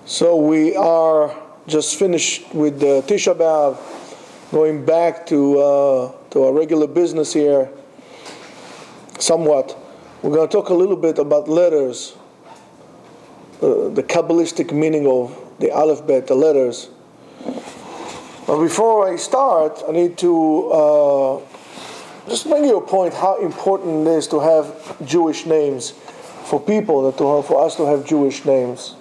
So we are just finished with the Tisha B'Av, going back to our regular business here, somewhat. We're going to talk a little bit about letters, the Kabbalistic meaning of the alphabet, the letters. But before I start, I need to just bring you a point how important it is to have Jewish names for people, for us to have Jewish names.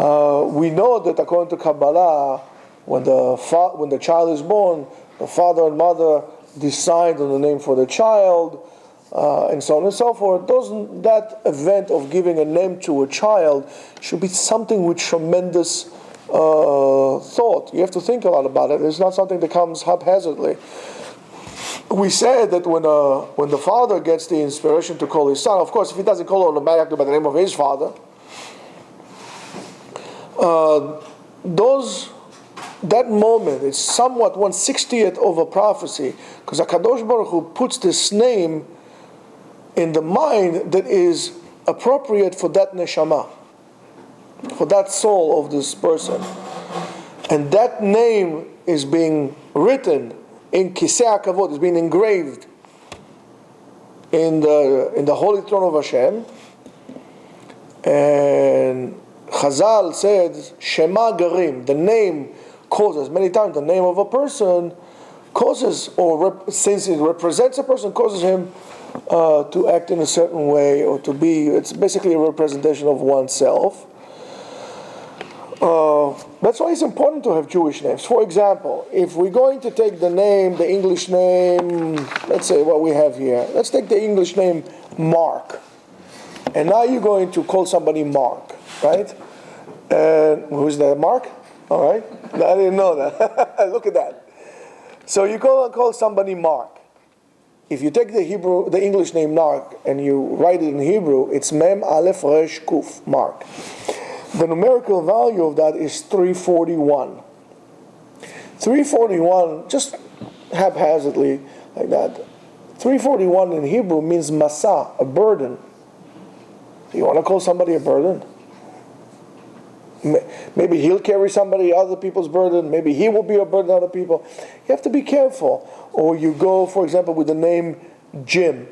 We know that according to Kabbalah, when the child is born, the father and mother decide on the name for the child, and so on and so forth. That event of giving a name to a child should be something with tremendous thought. You have to think a lot about it. It's not something that comes haphazardly. We said that when the father gets the inspiration to call his son, of course, if he doesn't call automatically by the name of his father, that moment is somewhat 1/60th of a prophecy, because HaKadosh Baruch Hu puts this name in the mind that is appropriate for that neshama, for that soul of this person. And that name is being written in Kisei HaKavod, is being engraved in the holy throne of Hashem. And Chazal said, Shema Garim, the name causes, many times the name of a person causes, since it represents a person, causes him to act in a certain way, or to be, it's basically a representation of oneself. That's why it's important to have Jewish names. For example, if we're going to take the English name, let's say what we have here, let's take the English name Mark. And now you're going to call somebody Mark, right? And who's that, Mark? All right. I didn't know that. Look at that. So you call somebody Mark. If you take the English name Mark, and you write it in Hebrew, it's Mem Aleph Resh Kuf, Mark. The numerical value of that is 341. 341, just haphazardly like that, 341 in Hebrew means masa, a burden. You want to call somebody a burden? Maybe he'll carry other people's burden. Maybe he will be a burden to other people. You have to be careful. Or you go, for example, with the name Jim.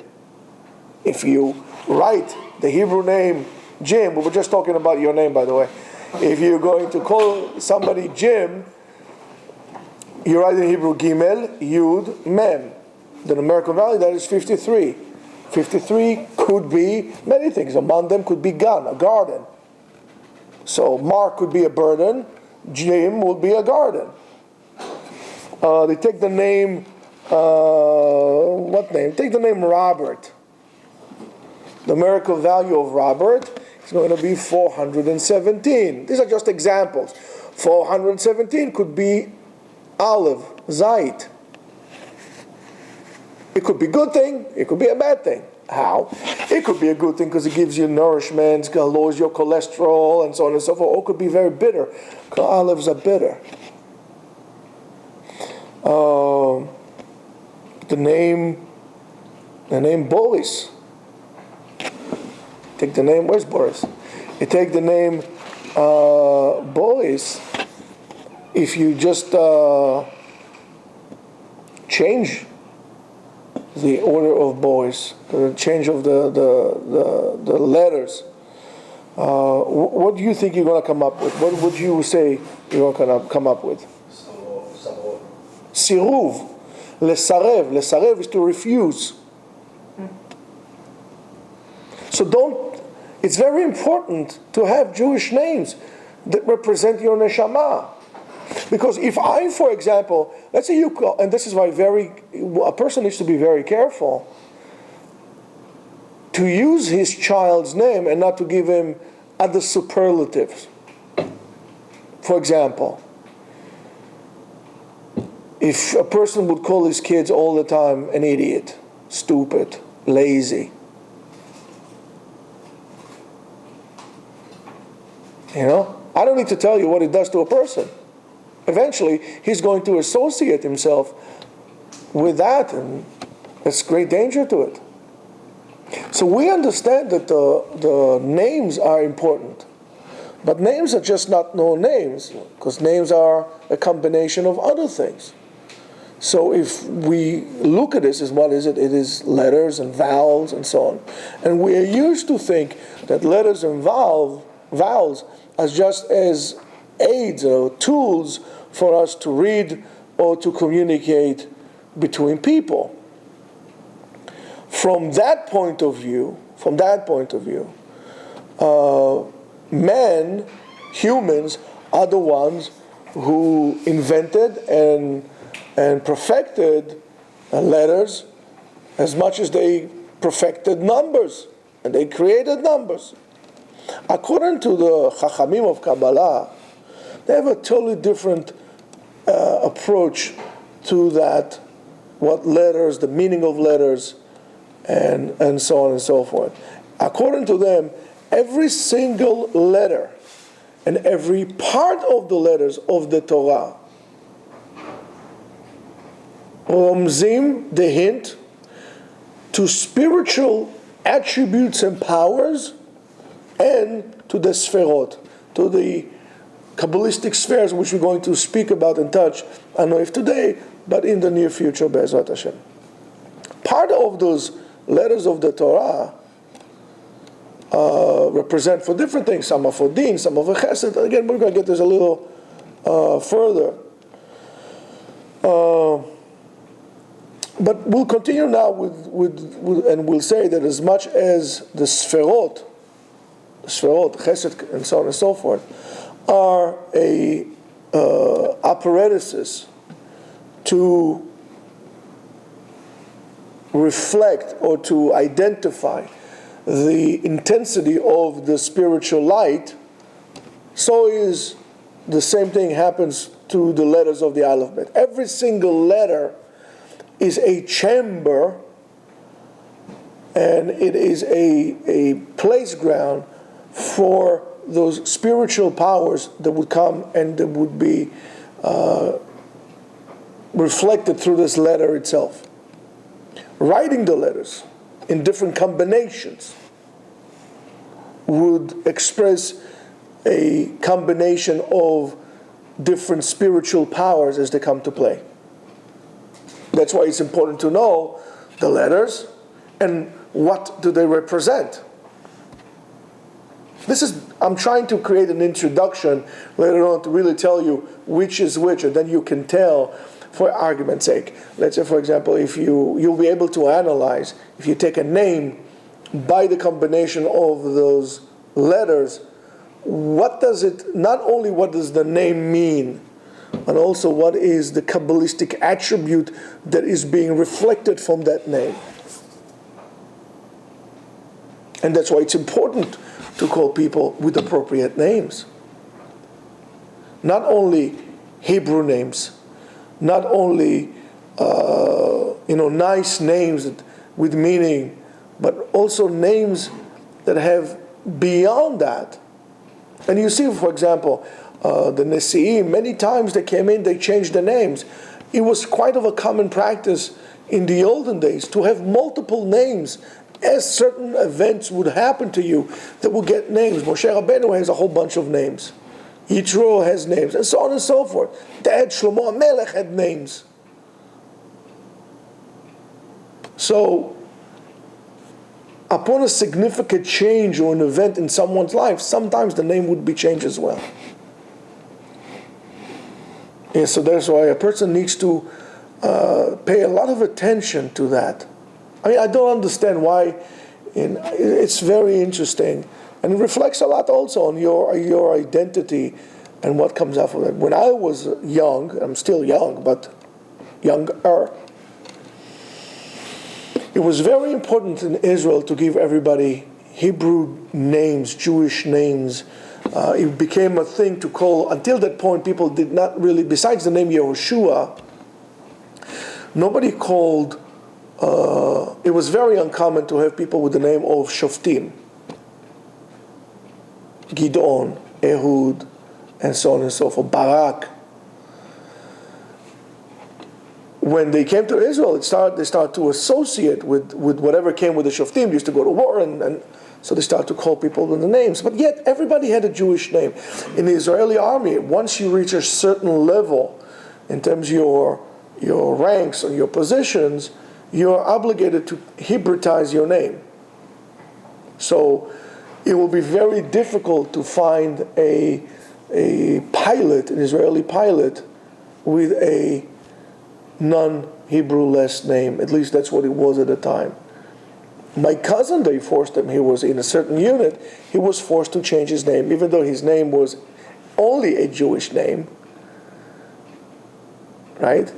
If you write the Hebrew name Jim, we were just talking about your name, by the way. If you're going to call somebody Jim, you write in Hebrew Gimel, Yud, Mem. The numerical value, that is 53. 53 could be many things. Among them could be Gan, a garden. So Mark could be a burden, Jim would be a garden. They take the name, what name? Take the name Robert. The numerical value of Robert is going to be 417. These are just examples. 417 could be olive, zait. It could be a good thing, it could be a bad thing. How? It could be a good thing because it gives you nourishment, lowers your cholesterol, and so on and so forth. Or it could be very bitter, because olives are bitter. The name Boris. Take the name, where's Boris? You take the name Boris, if you just change the order of Boris, the change of the letters, what do you think you're going to come up with? What would you say you're going to come up with? Siruv. Lesarev. Lesarev is to refuse. So it's very important to have Jewish names that represent your neshama. Because if I, for example, let's say you call, and this is why a person needs to be very careful to use his child's name and not to give him other superlatives. For example, if a person would call his kids all the time an idiot, stupid, lazy, I don't need to tell you what it does to a person. Eventually, he's going to associate himself with that, and there's great danger to it. So we understand that the names are important. But names are just not no names, because names are a combination of other things. So if we look at this as what is it? It is letters and vowels and so on. And we are used to think that letters and vowels are just as aids or tools for us to read or to communicate between people. From that point of view, men, humans, are the ones who invented and perfected letters as much as they perfected numbers, and they created numbers. According to the Chachamim of Kabbalah, they have a totally different approach to that, what letters, the meaning of letters, and so on and so forth. According to them, every single letter and every part of the letters of the Torah romzim, the hint, to spiritual attributes and powers, and to the sferot, to the Kabbalistic spheres, which we're going to speak about and touch, I don't know if today, but in the near future, Be'ezrat Hashem. Part of those letters of the Torah represent for different things. Some are for din, some are for chesed. Again, we're going to get this a little further. But we'll continue now with and we'll say that as much as the sferot, chesed, and so on and so forth, are apparatuses to reflect or to identify the intensity of the spiritual light, so is the same thing happens to the letters of the alphabet. Every single letter is a chamber, and it is a place ground for those spiritual powers that would come and that would be reflected through this letter itself. Writing the letters in different combinations would express a combination of different spiritual powers as they come to play. That's why it's important to know the letters and what do they represent. I'm trying to create an introduction later on to really tell you which is which, and then you can tell, for argument's sake. Let's say, for example, if you'll be able to analyze, if you take a name by the combination of those letters, what does it, not only what does the name mean, but also what is the Kabbalistic attribute that is being reflected from that name. And that's why it's important to call people with appropriate names. Not only Hebrew names, not only nice names with meaning, but also names that have beyond that. And you see, for example, the Nesi'im, many times they came in, they changed the names. It was quite of a common practice in the olden days to have multiple names as certain events would happen to you that will get names. Moshe Rabbeinu has a whole bunch of names. Yitro has names, and so on and so forth. Dad Shlomo HaMelech had names. So, upon a significant change or an event in someone's life, sometimes the name would be changed as well. And so that's why a person needs to pay a lot of attention to that. I mean, I don't understand why. It's very interesting, and it reflects a lot also on your identity and what comes out of it. When I was young, I'm still young, but younger, it was very important in Israel to give everybody Hebrew names, Jewish names. It became a thing to call. Until that point, people did not really, besides the name Yehoshua, nobody called. It was very uncommon to have people with the name of Shoftim, Gidon, Ehud, and so on and so forth, Barak. When they came to Israel, they started to associate with whatever came with the Shoftim. They used to go to war and So they start to call people with the names. But yet, everybody had a Jewish name. In the Israeli army, once you reach a certain level, in terms of your ranks and your positions, you are obligated to Hebraize your name. So it will be very difficult to find a pilot, an Israeli pilot, with a non-Hebrew last name. At least that's what it was at the time. My cousin, they forced him, he was in a certain unit, he was forced to change his name, even though his name was only a Jewish name, right?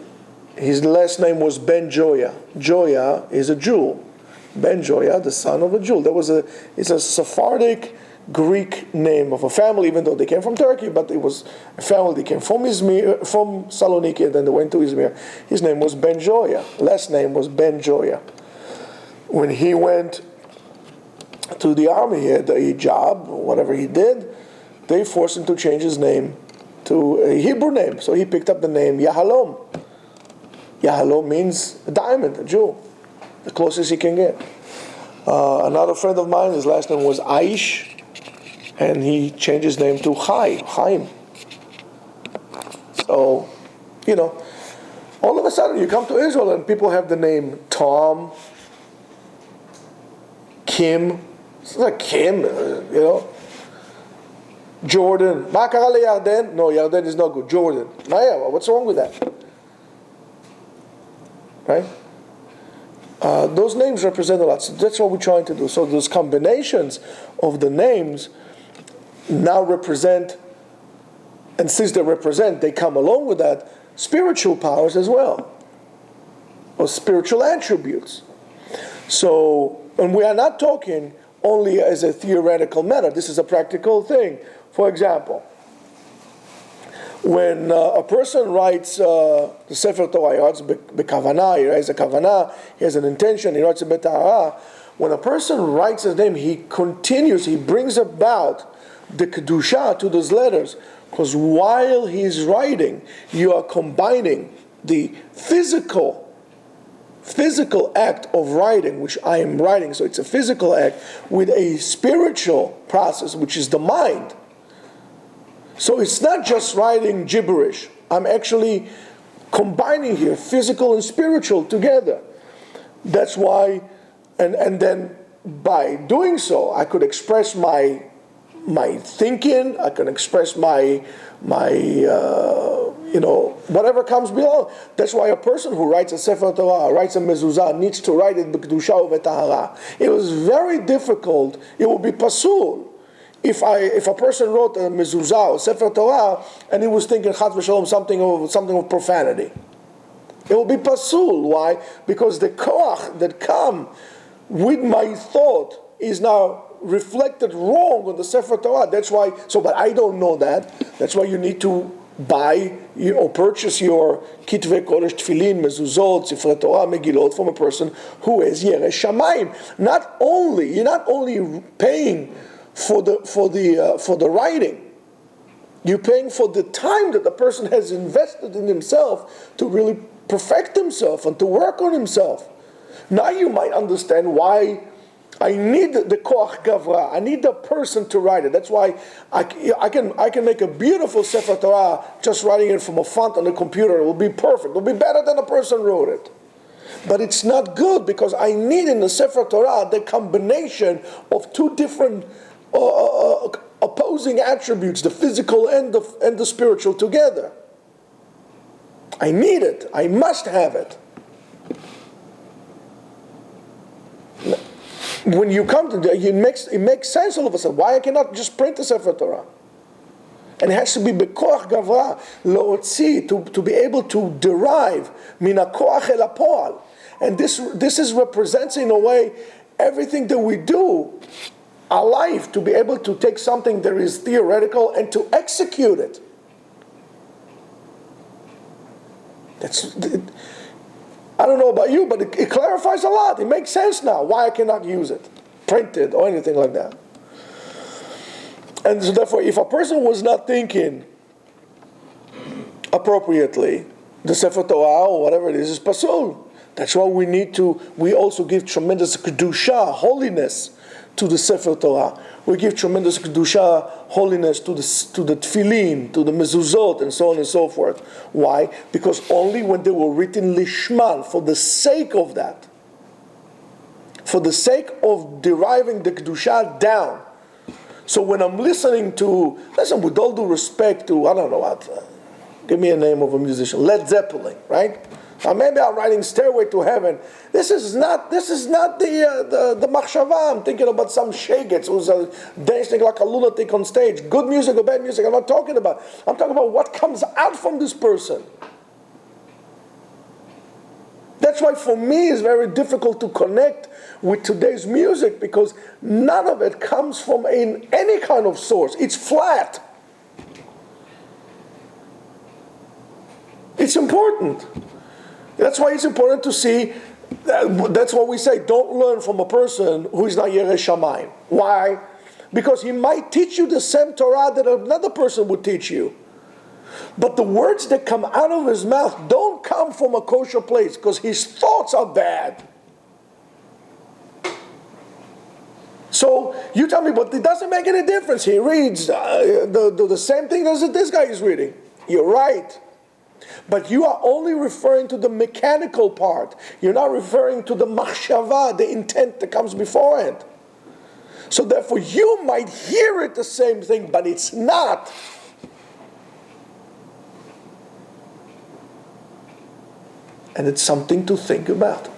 His last name was Ben Joya. Joya is a Jew. Ben Joya, the son of a Jew. It's a Sephardic Greek name of a family, even though they came from Turkey, but it was a family that came from Izmir, from Saloniki, and then they went to Izmir. His name was Ben Joya. Last name was Ben Joya. When he went to the army, he had a job, whatever he did, they forced him to change his name to a Hebrew name. So he picked up the name Yahalom. Yahalom means a diamond, a jewel, the closest he can get. Another friend of mine, his last name was Aish, and he changed his name to Chaim. So, all of a sudden you come to Israel and people have the name Tom, Kim. It's like Kim, Jordan. Ma kara leYarden? No, Yarden is not good. Jordan. What's wrong with that? Right? Those names represent a lot. So that's what we're trying to do. So those combinations of the names now represent, and since they represent, they come along with that, spiritual powers as well, or spiritual attributes. So, and we are not talking only as a theoretical matter. This is a practical thing. For example, when a person writes the Sefer Torah, he writes b'kavanah, he writes a kavanah, he has an intention, he writes a betahara. When a person writes his name, he continues, he brings about the kedusha to those letters, because while he's writing, you are combining the physical act of writing, which I am writing, so it's a physical act, with a spiritual process, which is the mind. So it's not just writing gibberish. I'm actually combining here physical and spiritual together. That's why, and then by doing so, I could express my thinking, I can express my whatever comes below. That's why a person who writes a Sefer Torah, writes a mezuzah, needs to write it b'kedusha u'b'tahara. It was very difficult. It would be pasul if a person wrote a mezuzah or Sefer Torah and he was thinking chat v'shalom something of profanity. It will be pasul. Why? Because the koach that come with my thought is now reflected wrong on the Sefer Torah. That's why. So, but I don't know that. That's why you need to buy or purchase your kitvei kodesh, tefillin, mezuzot, Sefer Torah, megillot from a person who is yereh shamayim. You're not only paying for the writing. You're paying for the time that the person has invested in himself to really perfect himself and to work on himself. Now you might understand why I need the koach gavra. I need the person to write it. That's why I can make a beautiful Sefer Torah just writing it from a font on the computer. It will be perfect. It will be better than the person wrote it. But it's not good because I need in the Sefer Torah the combination of two different opposing attributes, the physical and the spiritual together. I need it. I must have it. When you come to that, it makes sense all of a sudden. Why I cannot just print the Sefer Torah? And it has to be bekoach gavra, lo'otzi, to be able to derive mina koach el hapoal. And this represents in a way everything that we do, our life, to be able to take something that is theoretical and to execute it. I don't know about you, but it clarifies a lot. It makes sense now why I cannot use it, print it, or anything like that. And so therefore, if a person was not thinking appropriately, the Sefer Torah or whatever it is pasul. That's why we also give tremendous kedusha, holiness, to the Sefer Torah. We give tremendous kedusha, holiness to the tefillin, to the mezuzot, and so on and so forth. Why? Because only when they were written lishman, for the sake of that, for the sake of deriving the kedusha down. So when I'm listening to, listen, with all due respect to, I don't know what, give me a name of a musician, Led Zeppelin, right? Or maybe I'm writing Stairway to Heaven. This is not the machshava. I'm thinking about some shegets who's dancing like a lunatic on stage. Good music or bad music, I'm not talking about. I'm talking about what comes out from this person. That's why for me it's very difficult to connect with today's music, because none of it comes from any kind of source. It's flat. It's important. That's why it's important to see, that's why we say don't learn from a person who is not Yerei Shamayim. Why? Because he might teach you the same Torah that another person would teach you. But the words that come out of his mouth don't come from a kosher place, because his thoughts are bad. So you tell me, but it doesn't make any difference. He reads the same thing as this guy is reading. You're right. But you are only referring to the mechanical part. You're not referring to the machshava, the intent that comes beforehand. So therefore you might hear it the same thing, but it's not. And it's something to think about.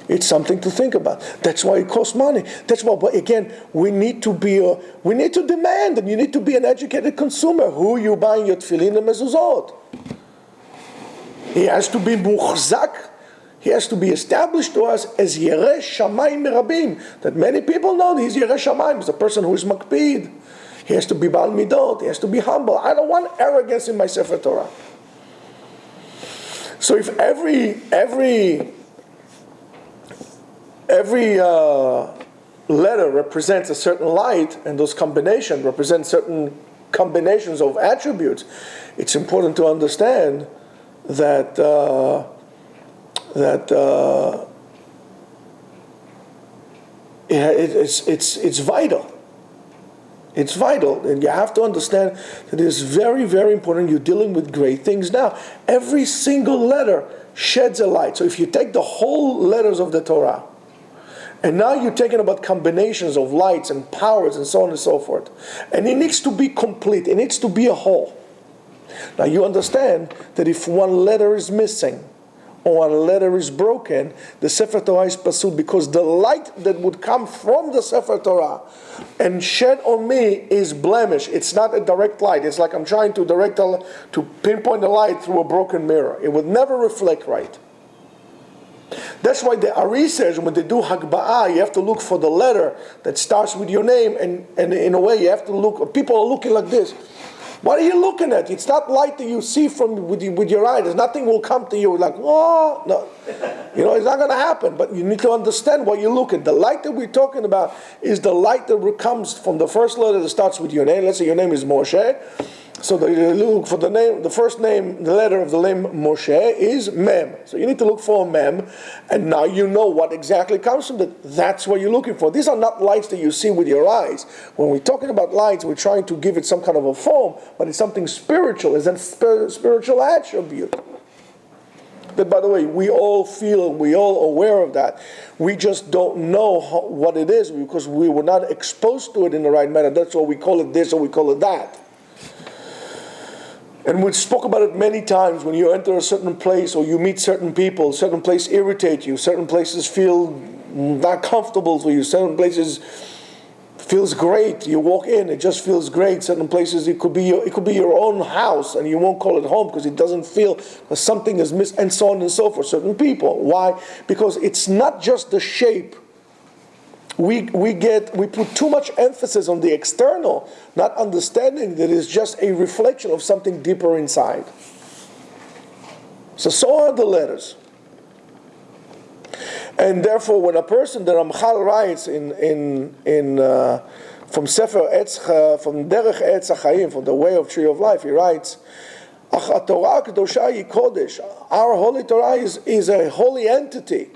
It's something to think about. That's why it costs money. That's why, but again, we need to demand, and you need to be an educated consumer. Who you buying your tefillin and mezuzot? He has to be muchzak. He has to be established to us as Yerei Shamayim Merabim. That many people know he's Yerei Shamayim. He's a person who is makpid. He has to be Baal Midot. He has to be humble. I don't want arrogance in my Sefer Torah. So if every letter represents a certain light, and those combinations represent certain combinations of attributes, it's important to understand that it's vital. It's vital, and you have to understand that it is very, very important. You're dealing with great things now. Every single letter sheds a light. So if you take the whole letters of the Torah, and now you're talking about combinations of lights and powers and so on and so forth, and it needs to be complete. It needs to be a whole. Now you understand that if one letter is missing, or one letter is broken, the Sefer Torah is pasul, because the light that would come from the Sefer Torah and shed on me is blemished. It's not a direct light. It's like I'm trying to pinpoint the light through a broken mirror. It would never reflect right. That's why the Ari says when they do Hagba'ah, you have to look for the letter that starts with your name, and in a way you have to look, people are looking like this. What are you looking at? It's not light that you see from with your eye. There's nothing will come to you like, oh, no. It's not going to happen. But you need to understand what you look at. The light that we're talking about is the light that comes from the first letter that starts with your name. Let's say your name is Moshe. So you look for the name, the first name, the letter of the name Moshe is Mem. So you need to look for Mem, and now you know what exactly comes from that. That's what you're looking for. These are not lights that you see with your eyes. When we're talking about lights, we're trying to give it some kind of a form, but it's something spiritual. It's a spiritual attribute. That, by the way, we all feel, we all aware of that. We just don't know what it is because we were not exposed to it in the right manner. That's why we call it this or we call it that. And we spoke about it many times. When you enter a certain place or you meet certain people, certain places irritate you, certain places feel not comfortable for you, certain places feels great. You walk in, it just feels great. Certain places it could be your own house, and you won't call it home because it doesn't feel something is missing, and so on and so forth. Certain people. Why? Because it's not just the shape. We put too much emphasis on the external, not understanding that it's just a reflection of something deeper inside. So are the letters. And therefore, when a person, the Ramchal writes from Sefer Etz, from Derech Etz HaChaim, from the way of tree of life, he writes, Ach Torah Kedosha Yi Kodesh. Our holy Torah is a holy entity.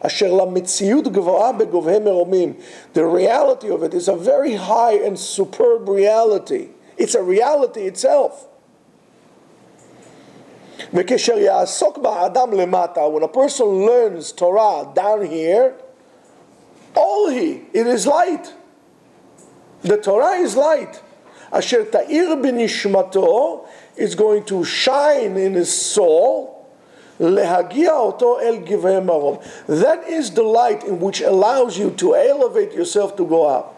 אשר למציאות גבוהה בגובהי מרומים. The reality of it is a very high and superb reality. It's a reality itself. וכאשר יעסוק באדם למטה, when a person learns Torah down here, it is light. The Torah is light. אשר תאיר בנשמתו, is going to shine in his soul, להגיע אותו אל גבהי מרום. That is the light in which allows you to elevate yourself to go up.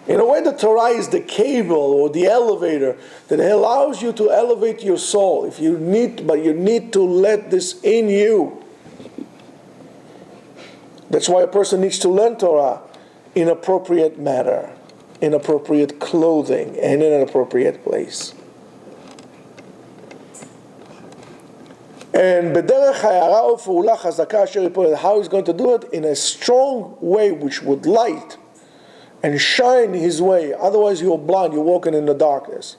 In a way, the Torah is the cable or the elevator that allows you to elevate your soul. But you need to let this in you. That's why a person needs to learn Torah in appropriate manner, in appropriate clothing, and in an appropriate place. And בדרך הערה ופעולה חזקה אשר יפול, how he's going to do it? In a strong way which would light and shine his way. Otherwise you're blind, you're walking in the darkness.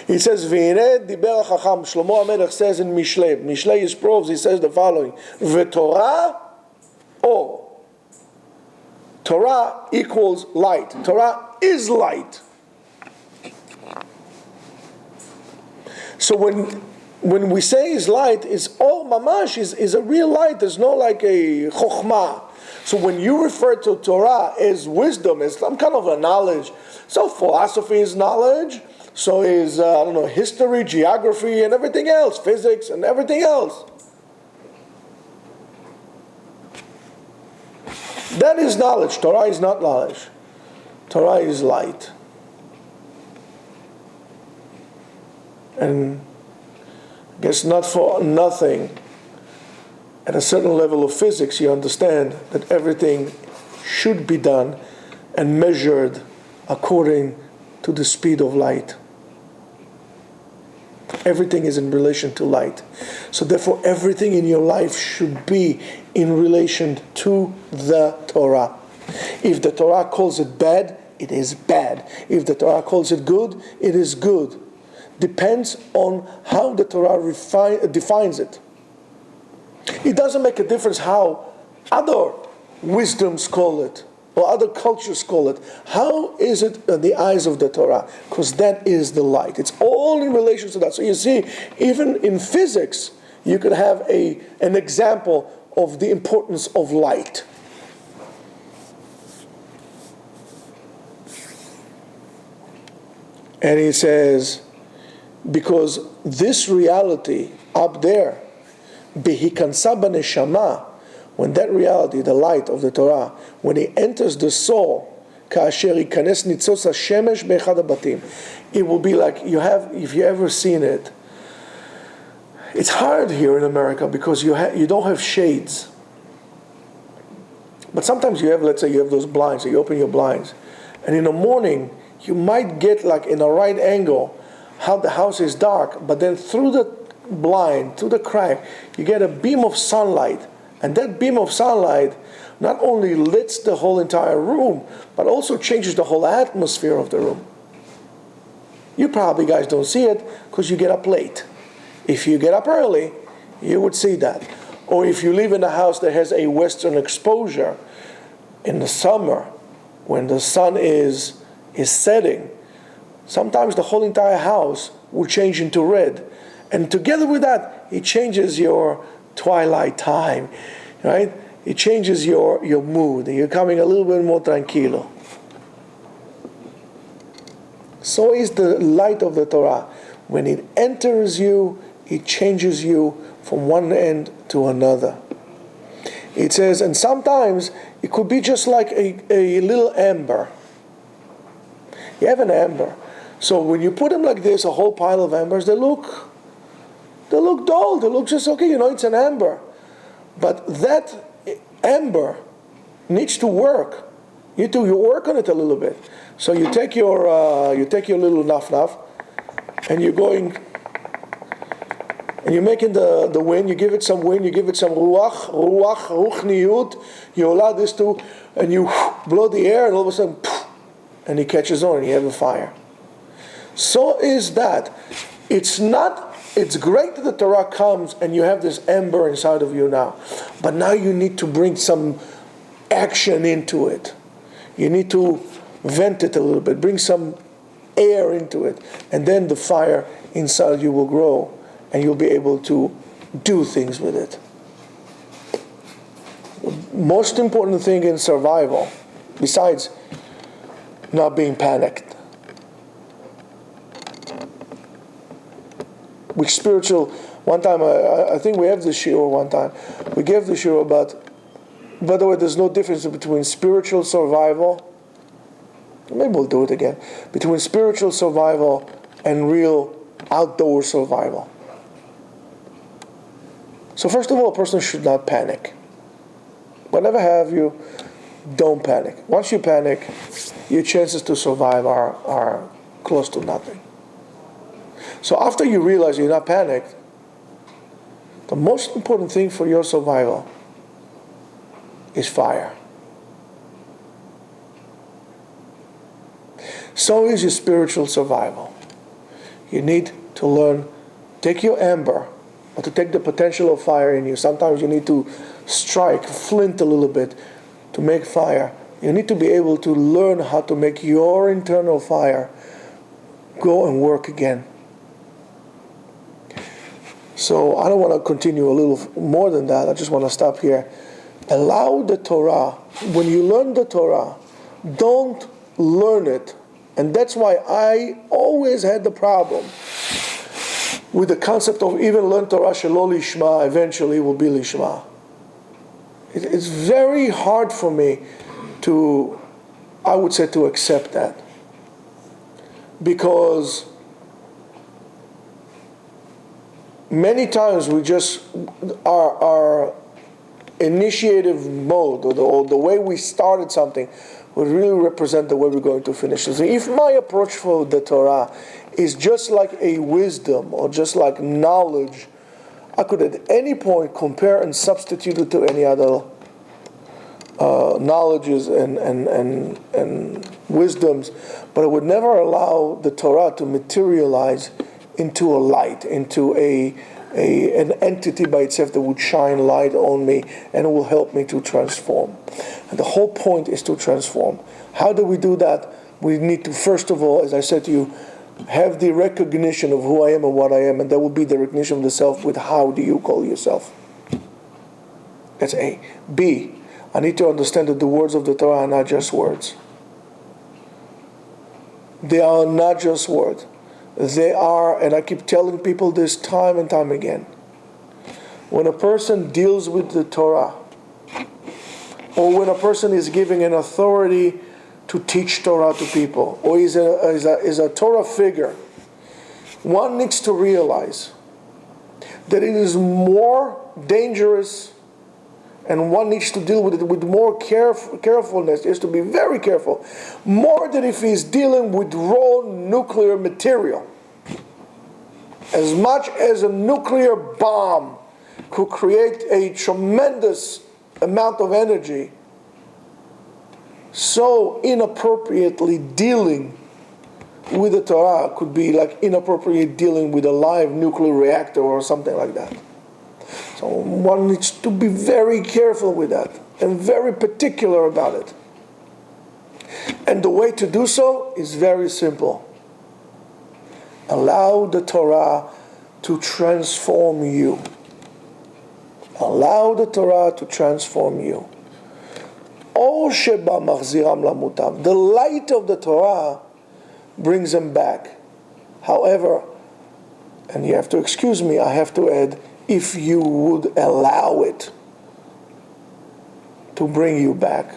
He says, והנה דיבר החכם, שלמה המלך says in Mishlei is proves, he says the following, ותורה אור. Torah equals light. Torah is light. So when we say is light, is all mamash is a real light. There's no like a chokhmah. So when you refer to Torah as wisdom, as some kind of a knowledge, so philosophy is knowledge, so is history, geography, and everything else, physics and everything else. That is knowledge. Torah is not knowledge. Torah is light. And I guess not for nothing, at a certain level of physics, you understand that everything should be done and measured according to the speed of light. Everything is in relation to light. So therefore, everything in your life should be in relation to the Torah. If the Torah calls it bad, it is bad. If the Torah calls it good, it is good. Depends on how the Torah defines it. It doesn't make a difference how other wisdoms call it or other cultures call it. How is it in the eyes of the Torah? Because that is the light. It's all in relation to that. So you see, even in physics, you could have an example of the importance of light. And he says, because this reality up there, Behikansa b'neshama, when that reality, the light of the Torah, when it enters the soul, כאשר ייכנס ניצוץ השמש באחד הבתים, it will be like if you ever seen it. It's hard here in America because you don't have shades. But sometimes let's say you have those blinds, so you open your blinds, and in the morning you might get like in a right angle how the house is dark, but then through the blind, through the crack, you get a beam of sunlight, and that beam of sunlight not only lights the whole entire room, but also changes the whole atmosphere of the room. You probably guys don't see it because you get up late. If you get up early, you would see that. Or if you live in a house that has a western exposure, in the summer, when the sun is setting, sometimes the whole entire house will change into red. And together with that, it changes your twilight time, right? It changes your mood. You're coming a little bit more tranquilo. So is the light of the Torah. When it enters you, it changes you from one end to another. It says, and sometimes it could be just like a little ember. You have an ember. So when you put them like this, a whole pile of embers, they look dull. They look just okay. It's an ember. But that ember needs to work. You work on it a little bit. So you take your little naf, and you're going, and you're making the wind. You give it some wind. You give it some ruchniut. You allow this to, and you blow the air, and all of a sudden, and it catches on, and you have a fire. So is that. It's not it's great that the Torah comes and you have this ember inside of you now. But now you need to bring some action into it. You need to vent it a little bit, bring some air into it, and then the fire inside you will grow and you'll be able to do things with it. The most important thing in survival, besides not being panicked, which spiritual, one time, I think we have the shiur one time, we gave the shiur about, by the way, there's no difference between spiritual survival, maybe we'll do it again, between spiritual survival and real outdoor survival. So first of all, a person should not panic. Whatever have you, don't panic. Once you panic, your chances to survive are close to nothing. So after you realize you're not panicked, the most important thing for your survival is fire. So is your spiritual survival. You need to learn, take your ember, or to take the potential of fire in you. Sometimes you need to strike, flint a little bit to make fire. You need to be able to learn how to make your internal fire go and work again. So I don't want to continue a little more than that. I just want to stop here. Allow the Torah, when you learn the Torah, don't learn it. And that's why I always had the problem with the concept of even learn Torah shelo lishma, eventually will be lishma. It's very hard for me to, I would say, to accept that. Because many times we just, our initiative mode, or the way we started something, would really represent the way we're going to finish it. So if my approach for the Torah is just like a wisdom or just like knowledge, I could at any point compare and substitute it to any other knowledges and wisdoms, but I would never allow the Torah to materialize into a light, into an entity by itself that would shine light on me and it will help me to transform. And the whole point is to transform. How do we do that? We need to, first of all, as I said to you, have the recognition of who I am and what I am, and that will be the recognition of the self with how do you call yourself. That's A. B, I need to understand that the words of the Torah are not just words. They are not just words. They are, and I keep telling people this time and time again, when a person deals with the Torah, or when a person is giving an authority to teach Torah to people, or is a Torah figure, one needs to realize that it is more dangerous, and one needs to deal with it with more carefulness. He has to be very careful, more than if he's dealing with raw nuclear material. As much as a nuclear bomb could create a tremendous amount of energy, so inappropriately dealing with the Torah could be like inappropriately dealing with a live nuclear reactor or something like that. So one needs to be very careful with that and very particular about it. And the way to do so is very simple. Allow the Torah to transform you. Allow the Torah to transform you. The light of the Torah brings them back. However, and you have to excuse me, I have to add, if you would allow it to bring you back.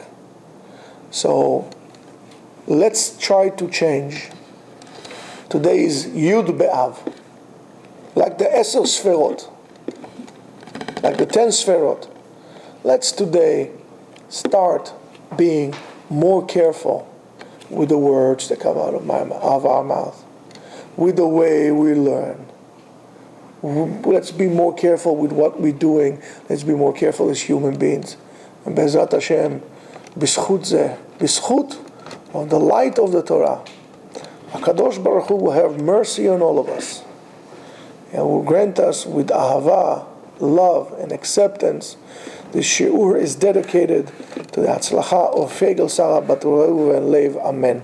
So let's try to change. Today is Yud Be'av, like the 10 Sferot, like the 10 Sferot. Let's today start being more careful with the words that come out of our mouth, with the way we learn. Let's be more careful with what we're doing. Let's be more careful as human beings. And Be'ezrat Hashem, b'schut of the light of the Torah, HaKadosh Baruch Hu will have mercy on all of us. and will grant us with ahava, love, and acceptance. The shiur is dedicated to the Hatzlacha of Fegel Sarah Bat Reuven Lev. Amen.